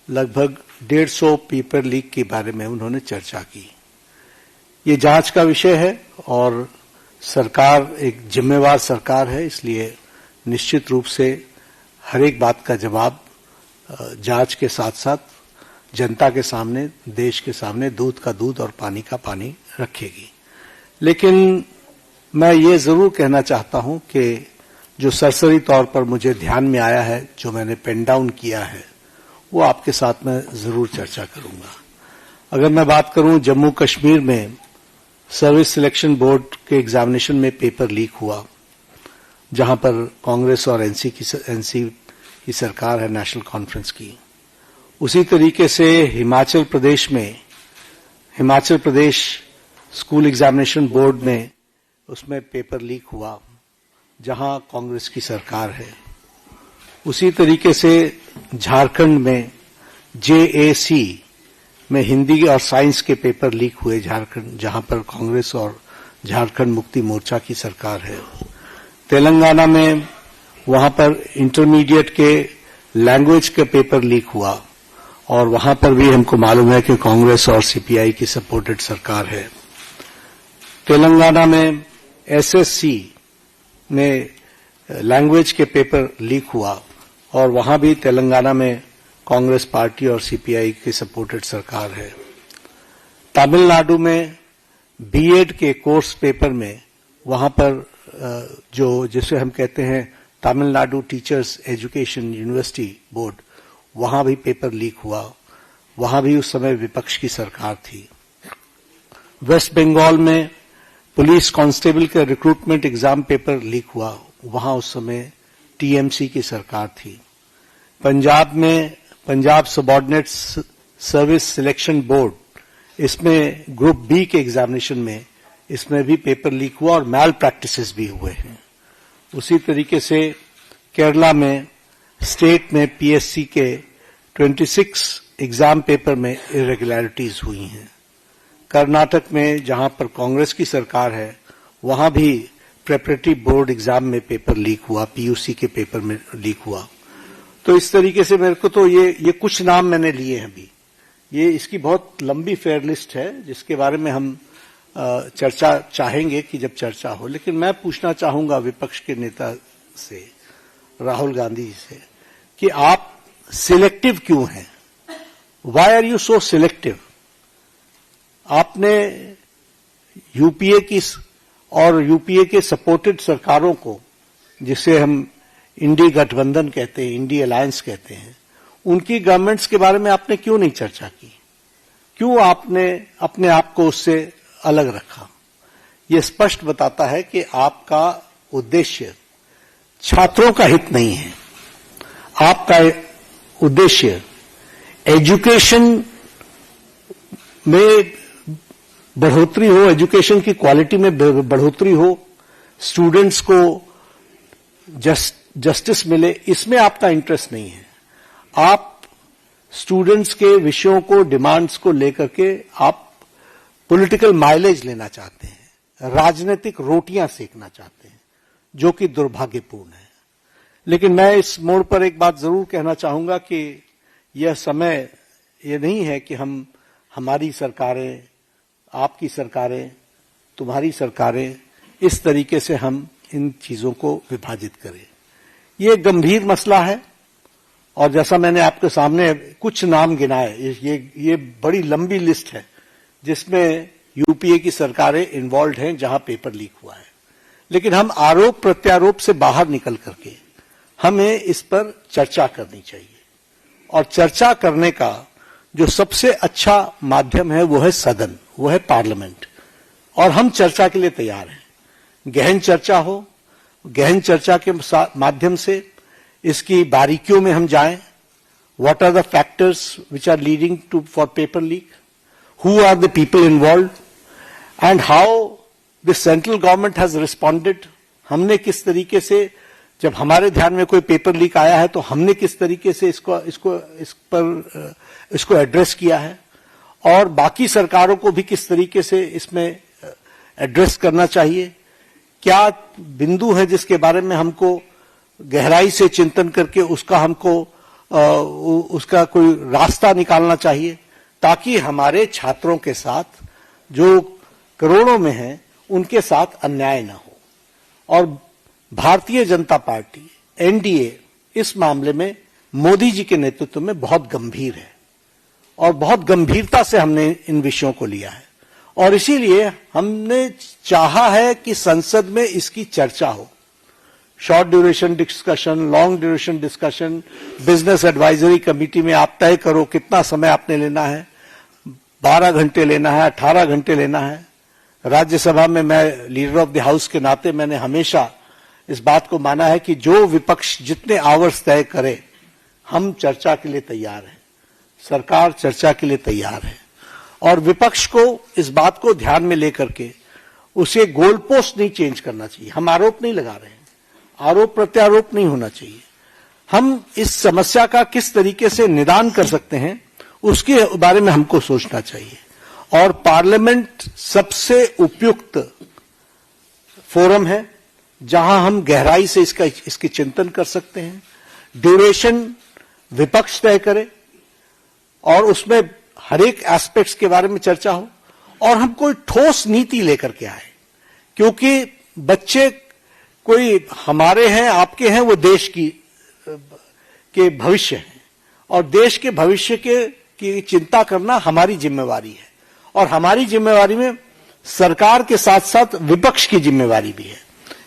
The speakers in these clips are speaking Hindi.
लगभग 150 पेपर लीक के बारे में उन्होंने चर्चा की। ये जांच का विषय है और सरकार एक जिम्मेवार सरकार है, इसलिए निश्चित रूप से हर एक बात का जवाब जांच के साथ साथ जनता के सामने, देश के सामने दूध का दूध और पानी का पानी रखेगी। लेकिन मैं ये जरूर कहना चाहता हूं कि जो सरसरी तौर पर मुझे ध्यान में आया है, जो मैंने पेन डाउन किया है, वो आपके साथ में जरूर चर्चा करूंगा। अगर मैं बात करूं जम्मू कश्मीर में सर्विस सिलेक्शन बोर्ड के एग्जामिनेशन में पेपर लीक हुआ, जहां पर कांग्रेस और एनसी की सरकार है, नेशनल कॉन्फ्रेंस की। उसी तरीके से Himachal Pradesh school examination board में उसमें पेपर लीक हुआ, जहां कांग्रेस की सरकार है। उसी तरीके से झारखंड में JAC में हिंदी और साइंस के पेपर लीक हुए झारखंड, जहां पर कांग्रेस और झारखंड मुक्ति मोर्चा की सरकार है। तेलंगाना में वहां पर इंटरमीडिएट के लैंग्वेज का पेपर लीक हुआ और वहां पर भी हमको मालूम है कि कांग्रेस और CPI की सपोर्टेड सरकार है। तेलंगाना में SSC में लैंग्वेज के पेपर लीक हुआ और वहां भी तेलंगाना में कांग्रेस पार्टी और CPI की सपोर्टेड सरकार है। तमिलनाडु में BEd के कोर्स पेपर में वहां पर जिसे हम कहते हैं Tamil Nadu teachers education university board, वहां भी पेपर लीक हुआ। वहां भी उस समय विपक्ष की सरकार थी। वेस्ट बंगाल में पुलिस कांस्टेबल के रिक्रूटमेंट एग्जाम पेपर लीक हुआ, वहां उस समय TMC की सरकार थी। पंजाब में Punjab subordinate service selection board, इसमें ग्रुप B के एग्जामिनेशन में इसमें भी पेपर लीक हुआ और मैल प्रैक्टिसेस भी हुए हैं। उसी तरीके से केरला में स्टेट में PSC के 26 एग्जाम पेपर में इरेगुलरिटीज हुई हैं। कर्नाटक में जहां पर कांग्रेस की सरकार है, वहां भी प्रेपरेटरी बोर्ड एग्जाम में पेपर लीक हुआ, PUC के पेपर में लीक हुआ। तो इस तरीके से मेरे को तो ये कुछ नाम मैंने लिए हैं अभी। ये इसकी बहुत लंबी फेयर लिस्ट है जिसके बारे में हम चर्चा चाहेंगे कि जब चर्चा हो। लेकिन मैं पूछना चाहूंगा विपक्ष के नेता से, राहुल गांधी जी से, कि आप सिलेक्टिव क्यों हैं? Why are you so selective? आपने यूपीए की और यूपीए के सपोर्टेड सरकारों को, जिसे हम इंडी गठबंधन कहते हैं, इंडी अलायंस कहते हैं, उनकी गवर्नमेंट्स के बारे में आपने क्यों नहीं चर्चा की? क्यों आपने अपने आप को उससे अलग रखा? ये स्पष्ट बताता है कि आपका उद्देश्य छात्रों का हित नहीं है। आपका उद्देश्य एजुकेशन में बढ़ोतरी हो, एजुकेशन की क्वालिटी में बढ़ोतरी हो, स्टूडेंट्स को जस्टिस मिले, इसमें आपका इंटरेस्ट नहीं है। आप स्टूडेंट्स के विषयों को, डिमांड्स को लेकर के आप पॉलिटिकल माइलेज लेना चाहते हैं, राजनीतिक रोटियां सेकना चाहते हैं, जो कि दुर्भाग्यपूर्ण है। लेकिन मैं इस मोड़ पर एक बात जरूर कहना चाहूंगा कि यह समय ये नहीं है कि हमारी सरकारें, आपकी सरकारें, तुम्हारी सरकारें, इस तरीके से हम इन चीजों को विभाजित करें। ये गंभीर मसला है और जैसा मैंने आपके सामने कुछ नाम गिनाए, ये बड़ी लंबी लिस्ट है जिसमें यूपीए की सरकारें इन्वॉल्व हैं जहां पेपर लीक हुआ है। लेकिन हम आरोप प्रत्यारोप से बाहर निकल करके हमें इस पर चर्चा करनी चाहिए, और चर्चा करने का जो सबसे अच्छा माध्यम है वो है सदन, वो है पार्लियामेंट, और हम चर्चा के लिए तैयार हैं। गहन चर्चा हो, गहन चर्चा के माध्यम से इसकी बारीकियों में हम जाएं। What are the factors which are leading to for paper leak, who are the people involved and how the central government has responded। हमने किस तरीके से, जब हमारे ध्यान में कोई पेपर लीक आया है तो हमने किस तरीके से इसको एड्रेस किया है, और बाकी सरकारों को भी किस तरीके से इसमें एड्रेस करना चाहिए। क्या बिंदु है जिसके बारे में हमको गहराई से चिंतन करके उसका हमको उसका कोई रास्ता निकालना चाहिए ताकि हमारे छात्रों के साथ जो करोड़ों में हैं उनके साथ अन्याय न हो। और भारतीय जनता पार्टी एनडीए इस मामले में मोदी जी के नेतृत्व में बहुत गंभीर है और बहुत गंभीरता से हमने इन विषयों को लिया है और इसीलिए हमने चाहा है कि संसद में इसकी चर्चा हो। Short duration discussion, long duration discussion, business advisory committee में आप तय करो कितना समय आपने लेना है, 12 घंटे लेना है, 18 घंटे लेना है। राज्यसभा में मैं लीडर ऑफ द हाउस के नाते मैंने हमेशा इस बात को माना है कि जो विपक्ष जितने आवर्स तय करे हम चर्चा के लिए तैयार हैं, सरकार चर्चा के लिए तैयार है और विपक्ष को इस बात को ध्यान में लेकर के उसे गोल पोस्ट नहीं चेंज करना चाहिए। हम आरोप नहीं लगा रहे हैं, आरोप प्रत्यारोप नहीं होना चाहिए। हम इस समस्या का किस तरीके से निदान कर सकते हैं उसके बारे में हमको सोचना चाहिए और पार्लियामेंट सबसे उपयुक्त फोरम है जहां हम गहराई से इसके चिंतन कर सकते हैं। ड्यूरेशन विपक्ष तय करे और उसमें हर एक एस्पेक्ट्स के बारे में चर्चा हो और हम कोई ठोस नीति लेकर के आए, क्योंकि बच्चे कोई हमारे हैं आपके हैं, वो देश के भविष्य हैं और देश के भविष्य की चिंता करना हमारी जिम्मेवारी है और हमारी जिम्मेवारी में सरकार के साथ साथ विपक्ष की जिम्मेवारी भी है।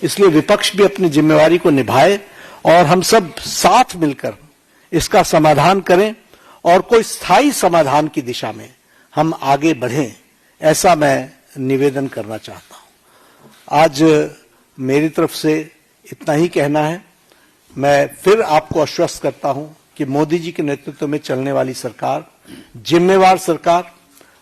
इसलिए विपक्ष भी अपनी जिम्मेवारी को निभाए और हम सब साथ मिलकर इसका समाधान करें और कोई स्थायी समाधान की दिशा में हम आगे बढ़ें, ऐसा मैं निवेदन करना चाहता हूं। आज मेरी तरफ से इतना ही कहना है। मैं फिर आपको आश्वस्त करता हूं कि मोदी जी के नेतृत्व में चलने वाली सरकार जिम्मेवार सरकार,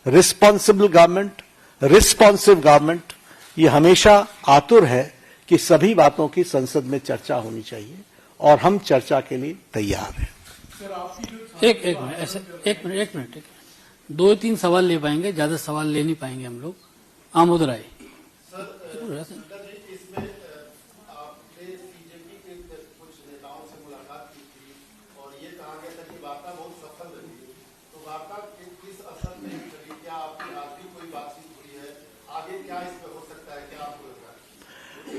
रिस्पॉन्सिबल गवर्नमेंट, रिस्पॉन्सिव गवर्नमेंट, ये हमेशा आतुर है कि सभी बातों की संसद में चर्चा होनी चाहिए और हम चर्चा के लिए तैयार हैं। एक मिनट 2-3 सवाल ले पाएंगे, ज्यादा सवाल ले नहीं पाएंगे हम लोग। आमोद राय।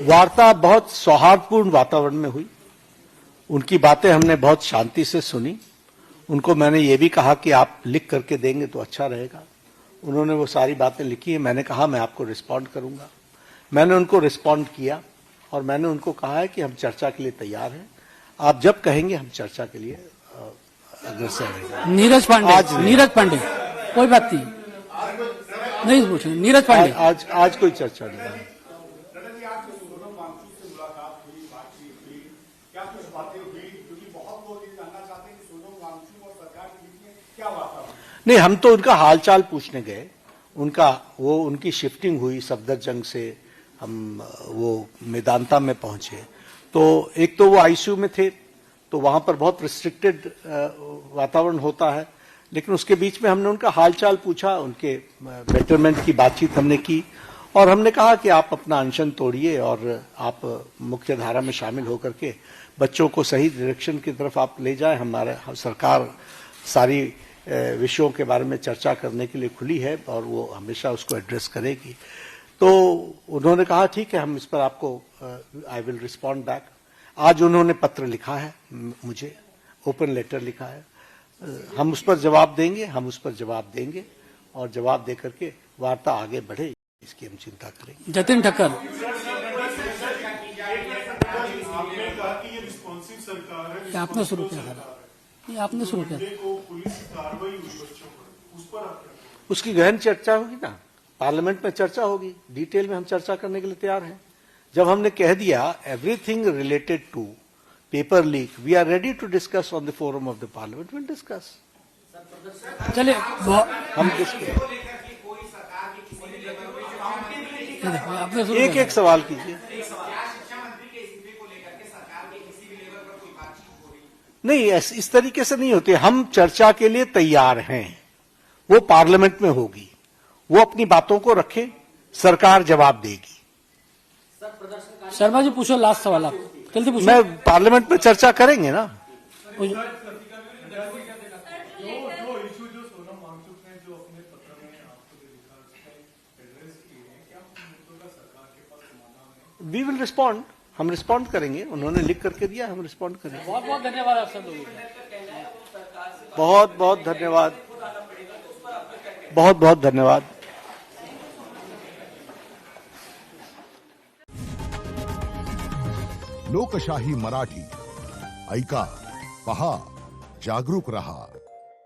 वार्ता बहुत सौहार्दपूर्ण वातावरण में हुई, उनकी बातें हमने बहुत शांति से सुनी। उनको मैंने ये भी कहा कि आप लिख करके देंगे तो अच्छा रहेगा। उन्होंने वो सारी बातें लिखी है। मैंने कहा मैं आपको रिस्पॉन्ड करूंगा। मैंने उनको रिस्पॉन्ड किया और मैंने उनको कहा है कि हम चर्चा के लिए तैयार हैं। आप जब कहेंगे हम चर्चा के लिए अग्रसर रहेंगे। नीरज पांडे कोई बात नहीं पूछेंगे। नीरज पांडे आज कोई चर्चा नहीं। नहीं, हम तो उनका हालचाल पूछने गए। उनकी शिफ्टिंग हुई सफदरजंग से, हम वो मेदांता में पहुंचे। तो एक तो वो आईसीयू में थे तो वहां पर बहुत रिस्ट्रिक्टेड वातावरण होता है, लेकिन उसके बीच में हमने उनका हालचाल पूछा, उनके बेटरमेंट की बातचीत हमने की और हमने कहा कि आप अपना अनशन तोड़िए और आप मुख्य धारा में शामिल होकर के बच्चों को सही डायरेक्शन की तरफ आप ले जाएं। हमारा सरकार सारी विषयों के बारे में चर्चा करने के लिए खुली है और वो हमेशा उसको एड्रेस करेगी। तो उन्होंने कहा ठीक है, हम इस पर आपको आई विल रिस्पॉन्ड बैक। आज उन्होंने पत्र लिखा है, मुझे ओपन लेटर लिखा है। हम उस पर जवाब देंगे और जवाब देकर के वार्ता आगे बढ़े, इसकी हम चिंता करेंगे। जतिन ठक्कर। आपने शुरू किया था, आपने शुरू किया था। उसकी गहन चर्चा होगी ना, पार्लियामेंट में चर्चा होगी, डिटेल में हम चर्चा करने के लिए तैयार हैं। जब हमने कह दिया everything related to paper leak, we are ready to discuss on the forum of the parliament, will discuss. चलिए हम एक सवाल कीजिए। नहीं, इस तरीके से नहीं होती। हम चर्चा के लिए तैयार हैं, वो पार्लियामेंट में होगी, वो अपनी बातों को रखे, सरकार जवाब देगी। शर्मा जी पूछो, लास्ट सवाल आप जल्दी पूछो। मैं पार्लियामेंट में चर्चा करेंगे ना। इशू जो सोनम वांगचुक ने जो अपने पत्र में आपको जो लिखा उसमें एड्रेस किए हैं, क्या उन मुद्दों का सरकार के पास समाधान है? वी विल रिस्पॉन्ड, हम रिस्पॉन्ड करेंगे। उन्होंने लिख करके दिया, हम रिस्पॉन्ड करेंगे। बहुत बहुत धन्यवाद आप सब लोगों का। बहुत बहुत धन्यवाद, बहुत बहुत धन्यवाद। लोकशाही मराठी ऐका, पहा, जागरूक रहा।